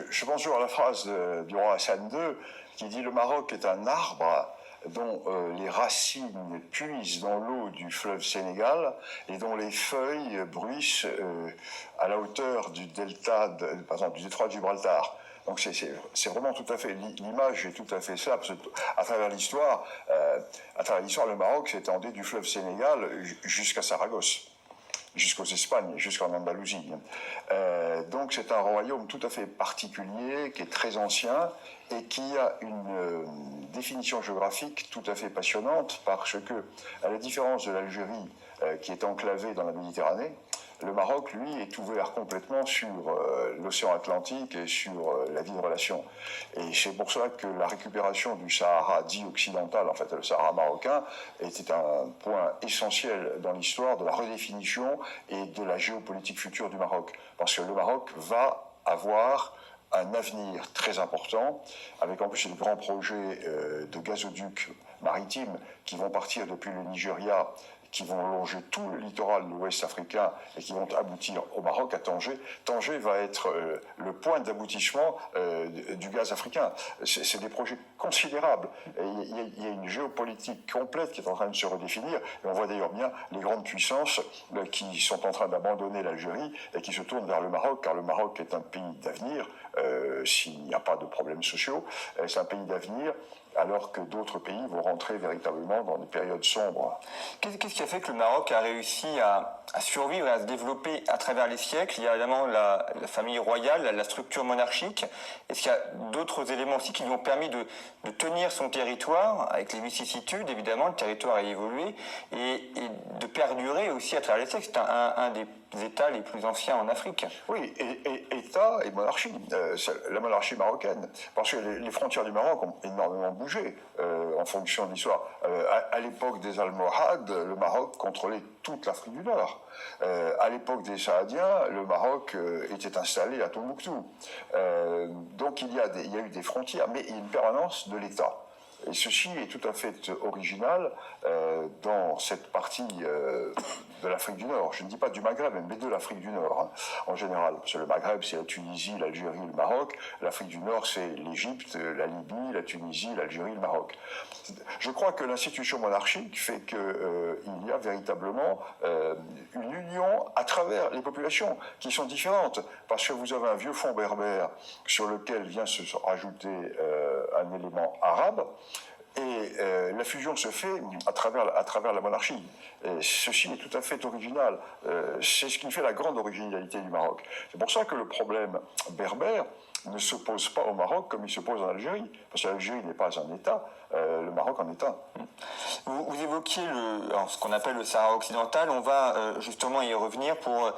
je pense toujours à la phrase du roi Hassan II qui dit « Le Maroc est un arbre dont les racines puisent dans l'eau du fleuve Sénégal et dont les feuilles bruissent à la hauteur du delta, par exemple, du détroit de Gibraltar. » Donc c'est vraiment tout à fait, l'image est tout à fait ça, parce que à travers l'histoire, le Maroc s'est étendu du fleuve Sénégal jusqu'à Saragosse, jusqu'aux Espagnes, jusqu'en Andalousie. Donc c'est un royaume tout à fait particulier, qui est très ancien, et qui a une définition géographique tout à fait passionnante, parce que, à la différence de l'Algérie, qui est enclavée dans la Méditerranée, le Maroc, lui, est ouvert complètement sur l'océan Atlantique et sur la vie de relation. Et c'est pour cela que la récupération du Sahara dit occidental, en fait le Sahara marocain, était un point essentiel dans l'histoire de la redéfinition et de la géopolitique future du Maroc. Parce que le Maroc va avoir un avenir très important, avec en plus les grands projets de gazoducs maritimes qui vont partir depuis le Nigeria, qui vont longer tout le littoral de l'Ouest africain et qui vont aboutir au Maroc, à Tanger. Tanger va être le point d'aboutissement du gaz africain. C'est des projets considérables. Il y a une géopolitique complète qui est en train de se redéfinir. Et on voit d'ailleurs bien les grandes puissances qui sont en train d'abandonner l'Algérie et qui se tournent vers le Maroc, car le Maroc est un pays d'avenir, s'il n'y a pas de problèmes sociaux. C'est un pays d'avenir, alors que d'autres pays vont rentrer véritablement dans des périodes sombres. Qu'est-ce qui a fait que le Maroc a réussi à survivre et à se développer à travers les siècles? Il y a évidemment la famille royale, la structure monarchique. Est-ce qu'il y a d'autres éléments aussi qui lui ont permis de tenir son territoire, avec les vicissitudes, évidemment, le territoire a évolué, et de perdurer aussi à travers les siècles? C'est un des États les plus anciens en Afrique. Oui, État et monarchie. La monarchie marocaine. Parce que les frontières du Maroc ont énormément bougé en fonction de l'histoire. À l'époque des Almohades, le Maroc contrôlait toute l'Afrique du Nord. À l'époque des Saadiens, le Maroc était installé à Tombouctou. Donc il y a eu des frontières, mais il y a une permanence de l'État. Et ceci est tout à fait original dans cette partie de l'Afrique du Nord. Je ne dis pas du Maghreb, mais de l'Afrique du Nord, hein, en général. Parce que le Maghreb, c'est la Tunisie, l'Algérie, le Maroc. L'Afrique du Nord, c'est l'Égypte, la Libye, la Tunisie, l'Algérie, le Maroc. Je crois que l'institution monarchique fait qu'il y a véritablement une union à travers les populations qui sont différentes. Parce que vous avez un vieux fond berbère sur lequel vient se rajouter un élément arabe. Et la fusion se fait à travers la monarchie. Et ceci est tout à fait original. C'est ce qui fait la grande originalité du Maroc. C'est pour ça que le problème berbère ne se pose pas au Maroc comme il se pose en Algérie. Parce que l'Algérie n'est pas un État, le Maroc en est un. Vous évoquiez ce qu'on appelle le Sahara occidental. On va justement y revenir pour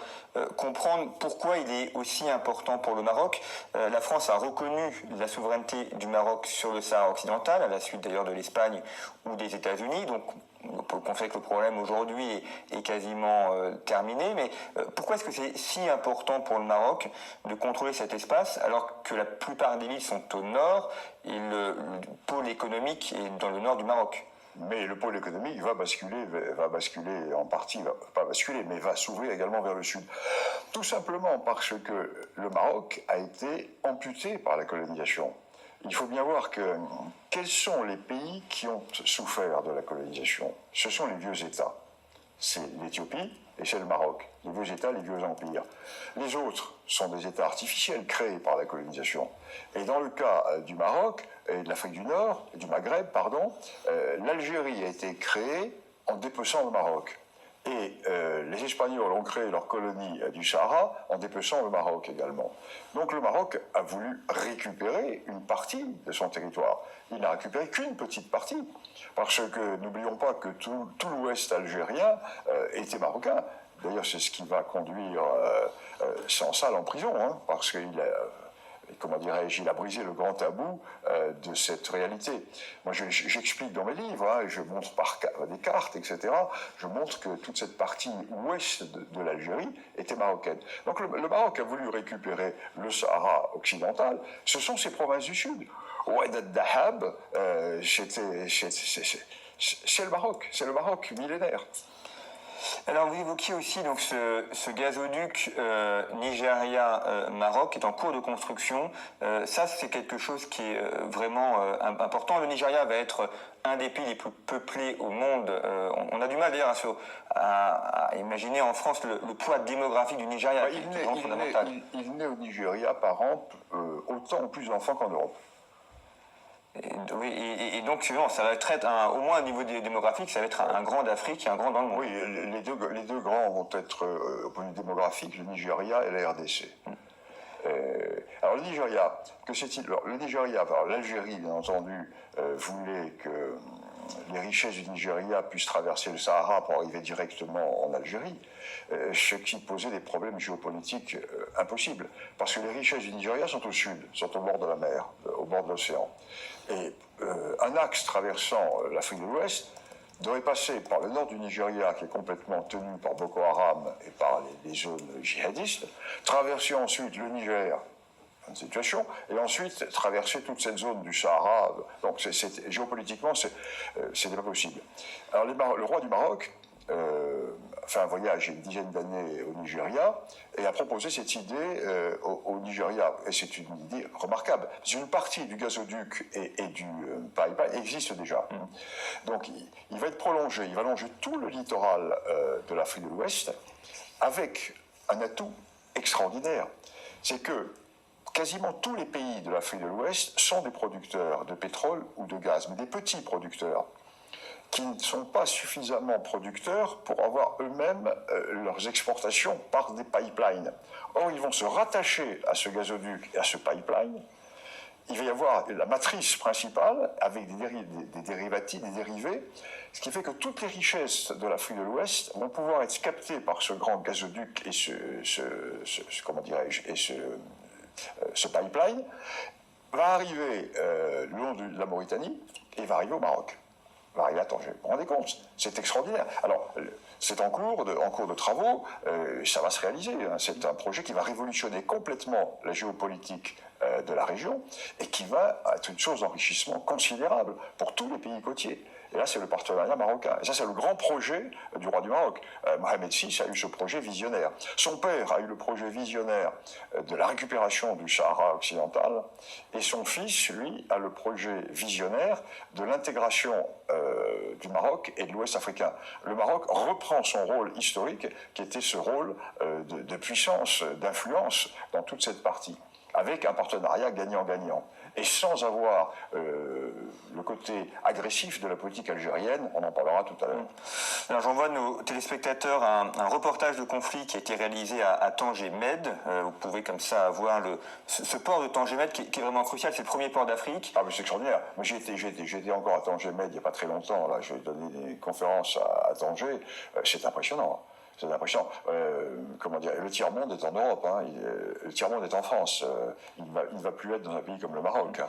comprendre pourquoi il est aussi important pour le Maroc. La France a reconnu la souveraineté du Maroc sur le Sahara occidental, à la suite d'ailleurs de l'Espagne ou des États-Unis. Donc on peut constater que le problème aujourd'hui est quasiment terminé. Mais pourquoi est-ce que c'est si important pour le Maroc de contrôler cet espace alors que la plupart des villes sont au nord et le pôle économique est dans le nord du Maroc? Mais le pôle économique va basculer en partie, pas basculer, mais va s'ouvrir également vers le sud. Tout simplement parce que le Maroc a été amputé par la colonisation. Il faut bien voir quels sont les pays qui ont souffert de la colonisation. Ce sont les vieux États. C'est l'Éthiopie et c'est le Maroc. Les vieux États, les vieux empires. Les autres sont des États artificiels créés par la colonisation. Et dans le cas du Maroc et de l'Afrique du Nord, du Maghreb, pardon, l'Algérie a été créée en dépeçant le Maroc. Et les Espagnols ont créé leur colonie du Sahara en dépeçant le Maroc également. Donc le Maroc a voulu récupérer une partie de son territoire. Il n'a récupéré qu'une petite partie. Parce que n'oublions pas que tout l'ouest algérien était marocain. D'ailleurs, c'est ce qui va conduire Sansal en prison, hein, parce qu'il a... Comment dirais-je, il a brisé le grand tabou de cette réalité. Moi, j'explique dans mes livres, hein, je montre par des cartes, etc., je montre que toute cette partie ouest de l'Algérie était marocaine. Donc le Maroc a voulu récupérer le Sahara occidental, ce sont ses provinces du sud. Oued al-Dahab, c'est le Maroc millénaire. Alors vous évoquiez aussi donc ce gazoduc Nigeria-Maroc qui est en cours de construction. Ça c'est quelque chose qui est vraiment important. Le Nigeria va être un des pays les plus peuplés au monde. On a du mal d'ailleurs à imaginer en France le poids démographique du Nigeria. Il naît au Nigeria par an autant ou plus d'enfants qu'en Europe. Et donc, ça va être au moins au niveau démographique, ça va être un grand d'Afrique et un grand dans le monde. Oui, les deux grands vont être, au point de vue démographique, le Nigeria et la RDC. Alors le Nigeria, que c'est-il? Le Nigeria, l'Algérie, bien entendu, voulait que les richesses du Nigeria puissent traverser le Sahara pour arriver directement en Algérie, ce qui posait des problèmes géopolitiques impossibles. Parce que les richesses du Nigeria sont au sud, sont au bord de la mer, au bord de l'océan. Et un axe traversant l'Afrique de l'Ouest devrait passer par le nord du Nigeria, qui est complètement tenu par Boko Haram et par les zones djihadistes, traverser ensuite le Niger, une situation, et ensuite traverser toute cette zone du Sahara. Donc géopolitiquement, c'était pas possible. Alors le roi du Maroc fait un voyage il y a une dizaine d'années au Nigeria et a proposé cette idée au Nigeria. Et c'est une idée remarquable. Parce qu'une partie du gazoduc et du pipeline existe déjà. Donc il va être prolongé, il va longer tout le littoral de l'Afrique de l'Ouest avec un atout extraordinaire. C'est que quasiment tous les pays de l'Afrique de l'Ouest sont des producteurs de pétrole ou de gaz, mais des petits producteurs qui ne sont pas suffisamment producteurs pour avoir eux-mêmes leurs exportations par des pipelines. Or, ils vont se rattacher à ce gazoduc et à ce pipeline. Il va y avoir la matrice principale avec des dérivatifs, des dérivés, ce qui fait que toutes les richesses de l'Afrique de l'Ouest vont pouvoir être captées par ce grand gazoduc et ce pipeline va arriver le long de la Mauritanie et va arriver au Maroc. Va arriver à Tanger. Vous vous rendez compte? C'est extraordinaire. Alors, c'est en cours de travaux, ça va se réaliser. Hein. C'est un projet qui va révolutionner complètement la géopolitique de la région et qui va être une source d'enrichissement considérable pour tous les pays côtiers. Et là, c'est le partenariat marocain. Et ça, c'est le grand projet du roi du Maroc. Mohamed VI a eu ce projet visionnaire. Son père a eu le projet visionnaire de la récupération du Sahara occidental. Et son fils, lui, a le projet visionnaire de l'intégration du Maroc et de l'Ouest africain. Le Maroc reprend son rôle historique, qui était ce rôle de puissance, d'influence dans toute cette partie, avec un partenariat gagnant-gagnant. Et sans avoir le côté agressif de la politique algérienne, on en parlera tout à l'heure. Alors j'envoie à nos téléspectateurs un reportage de conflit qui a été réalisé à Tanger Med. Vous pouvez comme ça voir ce port de Tanger Med qui est vraiment crucial, c'est le premier port d'Afrique. Ah mais c'est extraordinaire. Moi j'étais encore à Tanger Med il n'y a pas très longtemps, là, j'ai donné des conférences à Tanger, c'est impressionnant. C'est impressionnant. Comment dire, le tiers-monde est en Europe, hein, le tiers-monde est en France. Il ne va plus être dans un pays comme le Maroc. Hein.